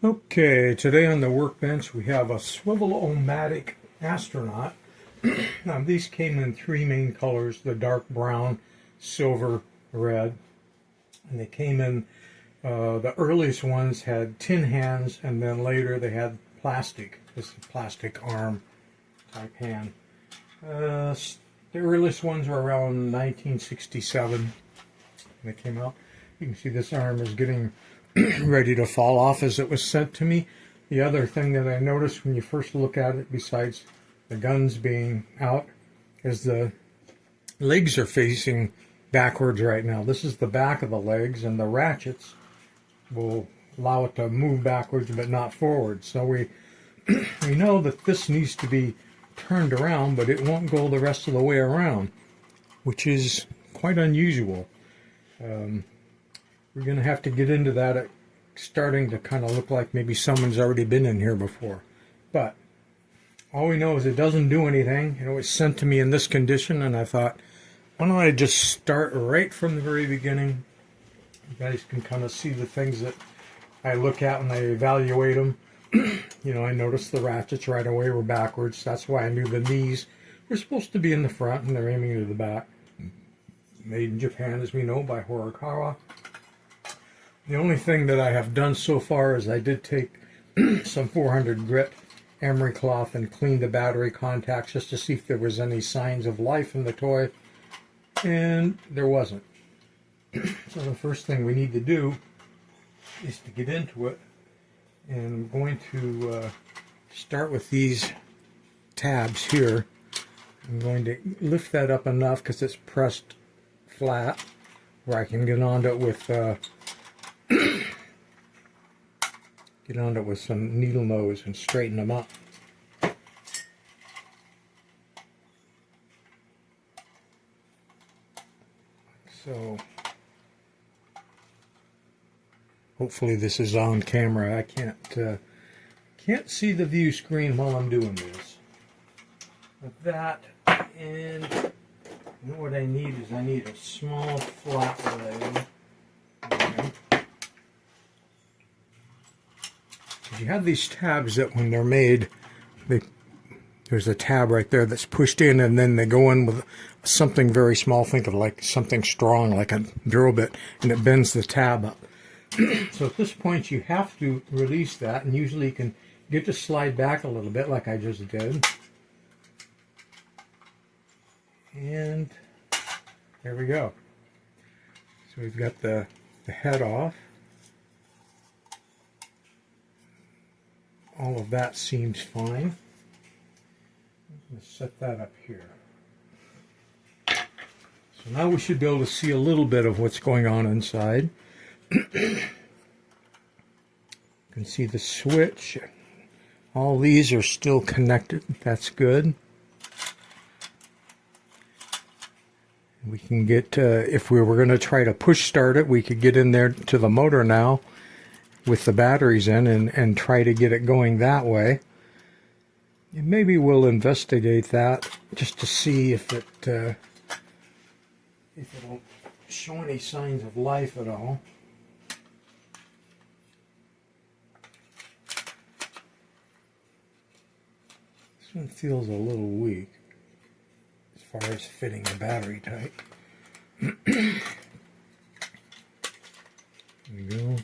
Okay, today on the workbench we have a Swivel-O-Matic Astronaut. Now these came in three main colors, the dark brown, silver, red. And they came in, the earliest ones had tin hands, and then later they had plastic, this plastic arm type hand. The earliest ones were around 1967 when they came out. You can see this arm is getting ready to fall off as it was sent to me. The other thing that I noticed when you first look at it, besides the guns being out, is the legs are facing backwards right now. This is the back of the legs, and the ratchets will allow it to move backwards but not forward. So we know that this needs to be turned around, but it won't go the rest of the way around, which is quite unusual. We're going to have to get into that. It's starting to kind of look like maybe someone's already been in here before. But all we know is it doesn't do anything. It was sent to me in this condition, and I thought, why don't I just start right from the very beginning? You guys can kind of see the things that I look at when I evaluate them. You know, I noticed the ratchets right away were backwards. That's why I knew the knees were supposed to be in the front, and they're aiming to the back. Made in Japan, as we know, by Horikawa. The only thing that I have done so far is I did take some 400 grit emery cloth and clean the battery contacts just to see if there was any signs of life in the toy, and there wasn't. So the first thing we need to do is to get into it, and I'm going to start with these tabs here. I'm going to lift that up enough because it's pressed flat where I can get onto it with some needle nose and straighten them up. So hopefully this is on camera. I can't see the view screen while I'm doing this. With that, and you know what I need is I need a small flat leg. Okay. You have these tabs that when they're made, there's a tab right there that's pushed in, and then they go in with something very small. Think of like something strong, like a drill bit, and it bends the tab up. So at this point you have to release that, and usually you can get to slide back a little bit like I just did. And there we go. So we've got the head off. All of that seems fine. Let's set that up here. So now we should be able to see a little bit of what's going on inside. You can see the switch. All these are still connected. That's good. We can get, if we were going to try to push start it, we could get in there to the motor now with the batteries in and try to get it going that way. And maybe we'll investigate that just to see if it'll show any signs of life at all. This one feels a little weak as far as fitting the battery type. There we go.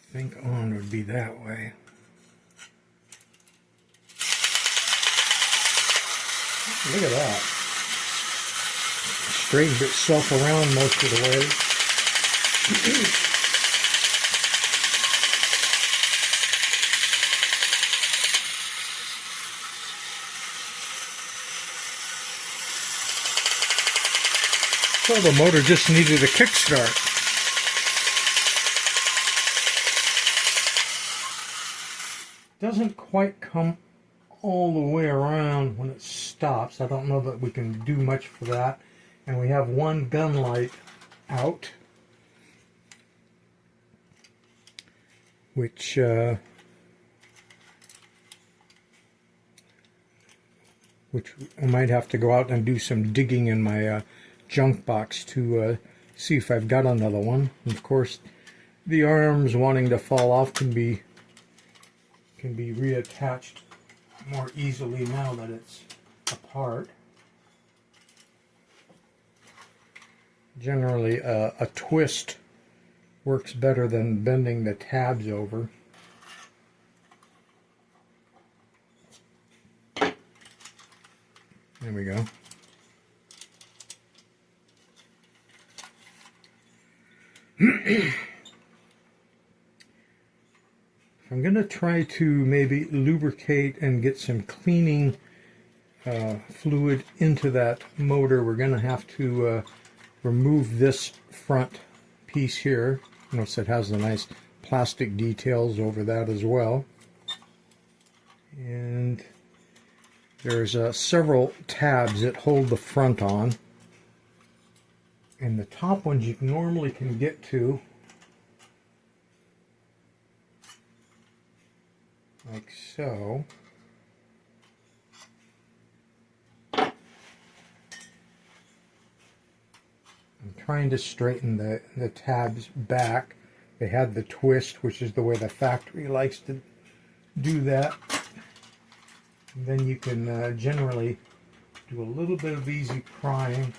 I think on would be that way. Look at that. Straightened itself around most of the way. So the motor just needed a kickstart. Doesn't quite come all the way around when it stops. I don't know that we can do much for that. And we have one gun light out, which I might have to go out and do some digging in my junk box to see if I've got another one. And of course, the arms wanting to fall off can be reattached more easily now that it's apart. Generally, a twist works better than bending the tabs over. There we go. I'm going to try to maybe lubricate and get some cleaning fluid into that motor. We're going to have to remove this front piece here. Notice it has the nice plastic details over that as well. And there's several tabs that hold the front on. And the top ones you normally can get to, like so. I'm trying to straighten the tabs back. They had the twist, which is the way the factory likes to do that. And then you can generally do a little bit of easy prying.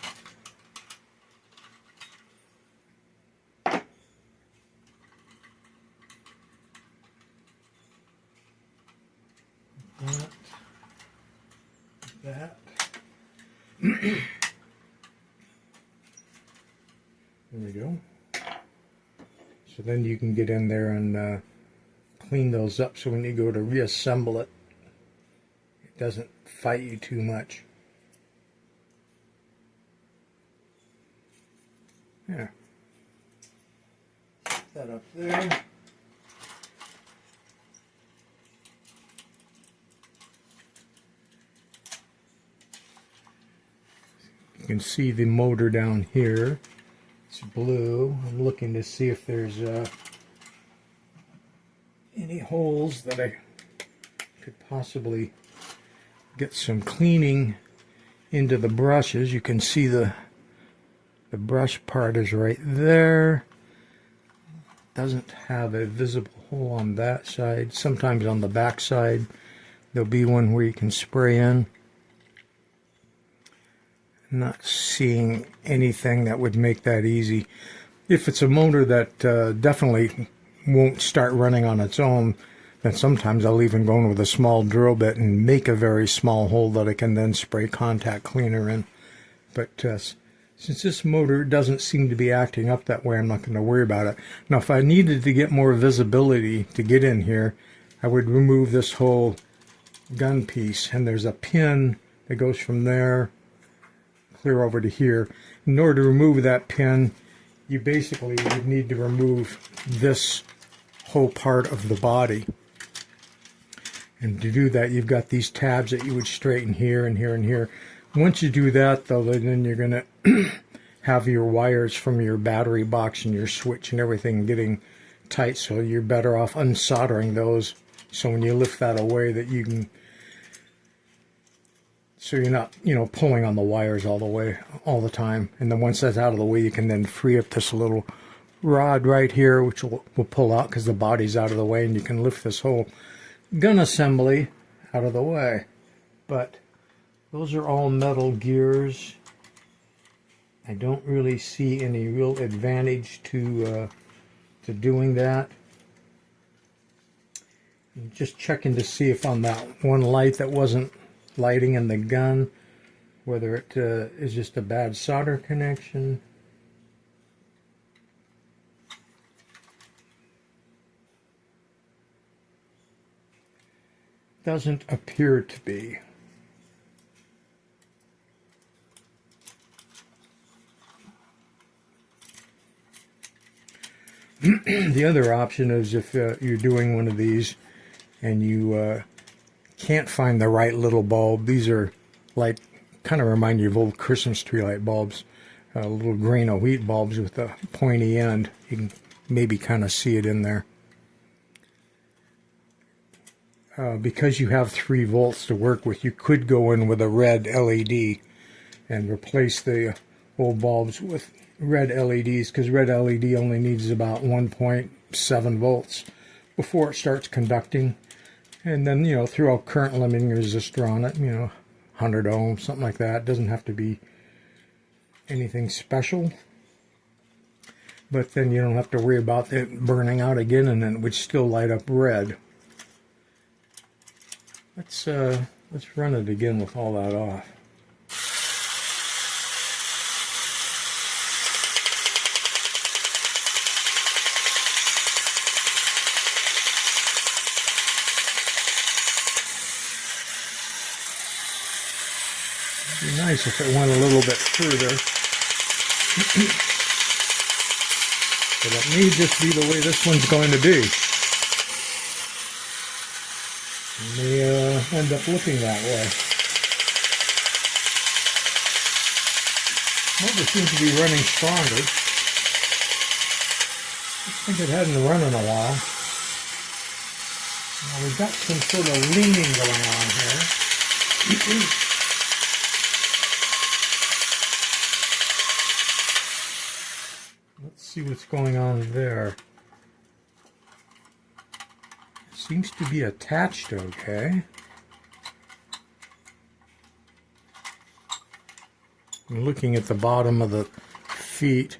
That. There we go. So then you can get in there and clean those up, so when you go to reassemble it, it doesn't fight you too much. Yeah. Put that up there. You can see the motor down here. It's blue. I'm looking to see if there's any holes that I could possibly get some cleaning into the brushes. You can see the brush part is right there. Doesn't have a visible hole on that side. Sometimes on the back side there'll be one where you can spray in. Not seeing anything that would make that easy. If it's a motor that definitely won't start running on its own, then sometimes I'll even go in with a small drill bit and make a very small hole that I can then spray contact cleaner in. But since this motor doesn't seem to be acting up that way, I'm not going to worry about it. Now, if I needed to get more visibility to get in here, I would remove this whole gun piece, and there's a pin that goes from there clear over to here. In order to remove that pin, you basically would need to remove this whole part of the body. And to do that, you've got these tabs that you would straighten here and here and here. Once you do that, though, then you're going to have your wires from your battery box and your switch and everything getting tight, so you're better off unsoldering those, so when you lift that away that you can, so you're not, pulling on the wires all the time. And then once that's out of the way, you can then free up this little rod right here, which will pull out because the body's out of the way, and you can lift this whole gun assembly out of the way. But those are all metal gears. I don't really see any real advantage to doing that. I'm just checking to see if on that one light that wasn't lighting in the gun, whether it is just a bad solder connection. Doesn't appear to be. The other option is if you're doing one of these and you can't find the right little bulb. These are like, kind of remind you of old Christmas tree light bulbs, little grain of wheat bulbs with a pointy end. You can maybe kind of see it in there. Because you have 3 volts to work with, you could go in with a red LED and replace the old bulbs with red LEDs, because red LED only needs about 1.2 7 volts before it starts conducting. And then, you know, throw a current limiting resistor on it, you know, 100 ohms, something like that. It doesn't have to be anything special. But then you don't have to worry about it burning out again, and then it would still light up red. Let's run it again with all that off. It'd be nice if it went a little bit further. But it may just be the way this one's going to be. It may end up looking that way. Motor seems to be running stronger. I think it hadn't run in a while. Now we've got some sort of leaning going on here. Let's see what's going on there. It seems to be attached okay. I'm looking at the bottom of the feet.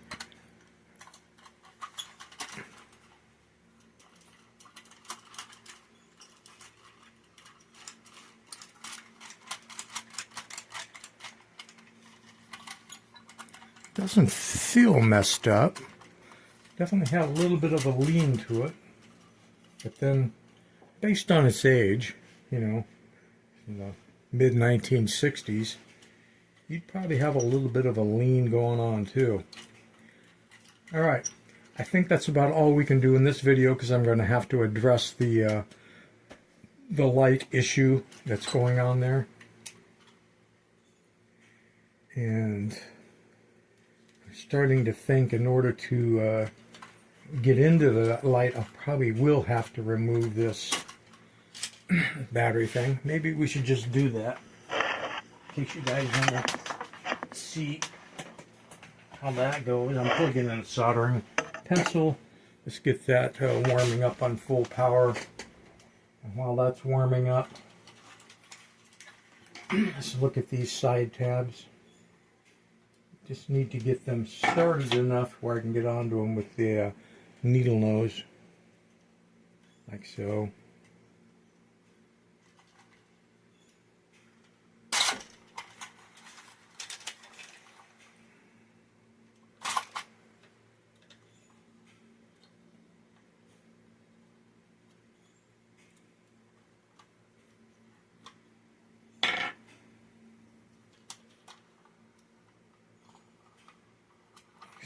Doesn't feel messed up. Definitely had a little bit of a lean to it. But then, based on its age, you know, in the mid-1960s, you'd probably have a little bit of a lean going on too. Alright, I think that's about all we can do in this video, because I'm going to have to address the light issue that's going on there. And I'm starting to think, in order to get into the light, I probably will have to remove this battery thing. Maybe we should just do that, in case you guys want to see how that goes. I'm plugging in a soldering pencil. Let's get that warming up on full power. And while that's warming up, let's look at these side tabs. Just need to get them started enough where I can get onto them with the needle nose, like so.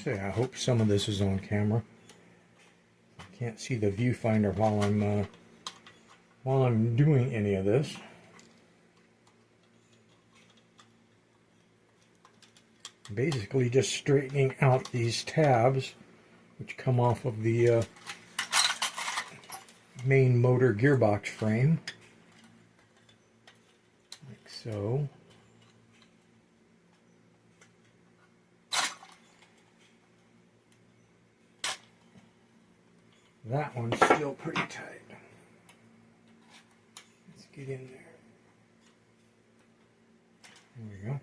I hope some of this is on camera. I can't see the viewfinder while I'm doing any of this. Basically just straightening out these tabs, which come off of the main motor gearbox frame, like so. That one's still pretty tight. Let's get in there. There we go.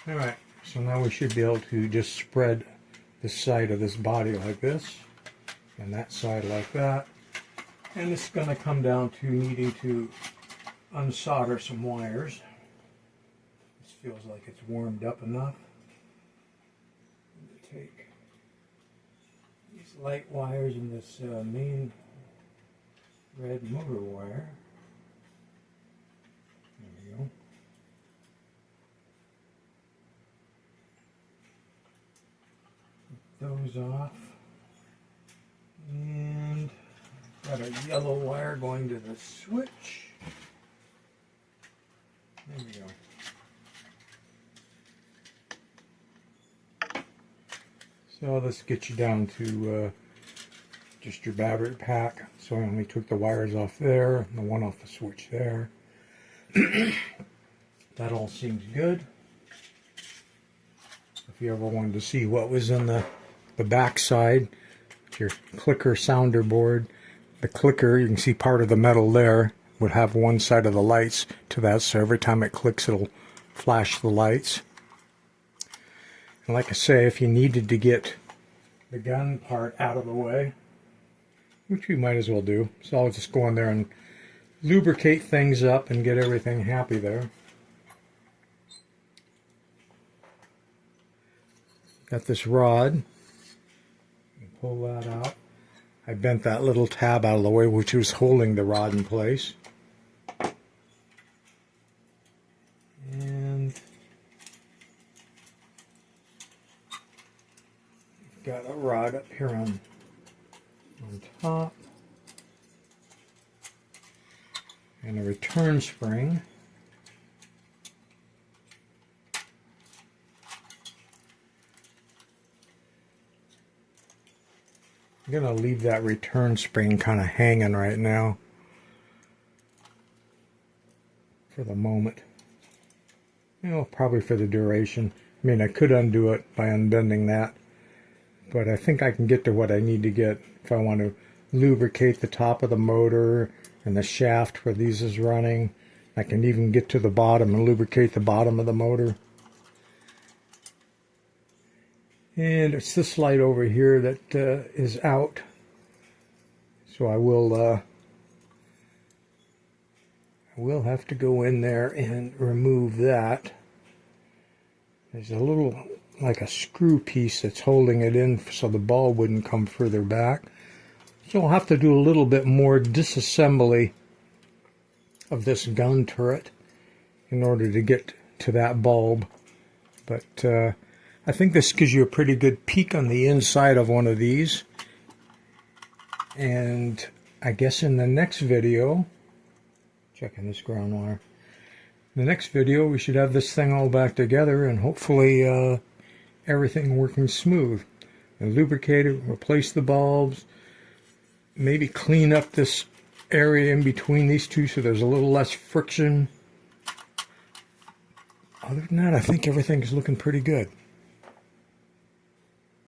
Alright, so now we should be able to just spread the side of this body like this, and that side like that. And it's going to come down to needing to unsolder some wires. This feels like it's warmed up enough. I'm going to take these light wires and this main red motor wire. There we go. Put those off. And got a yellow wire going to the switch. There we go. So let's get you down to just your battery pack. So I only took the wires off there, and the one off the switch there. That all seems good. If you ever wanted to see what was in the back side, your clicker sounder board, the clicker, you can see part of the metal there would have one side of the lights to that, so every time it clicks it'll flash the lights. And like I say, if you needed to get the gun part out of the way, which we might as well do, so I'll just go in there and lubricate things up and get everything happy there. Got this rod, pull that out. I bent that little tab out of the way which was holding the rod in place. And got a rod up here on top. And a return spring. I'm going to leave that return spring kind of hanging right now for the moment. You know, probably for the duration. I mean, I could undo it by unbending that, but I think I can get to what I need to get if I want to lubricate the top of the motor and the shaft where these is running. I can even get to the bottom and lubricate the bottom of the motor. And it's this light over here that is out. So I will have to go in there and remove that. There's a little, like a screw piece that's holding it in so the ball wouldn't come further back. So I'll have to do a little bit more disassembly of this gun turret in order to get to that bulb. But I think this gives you a pretty good peek on the inside of one of these. And I guess in the next video, checking this ground wire, the next video we should have this thing all back together and hopefully everything working smooth. And lubricate it, replace the bulbs, maybe clean up this area in between these two so there's a little less friction. Other than that, I think everything is looking pretty good.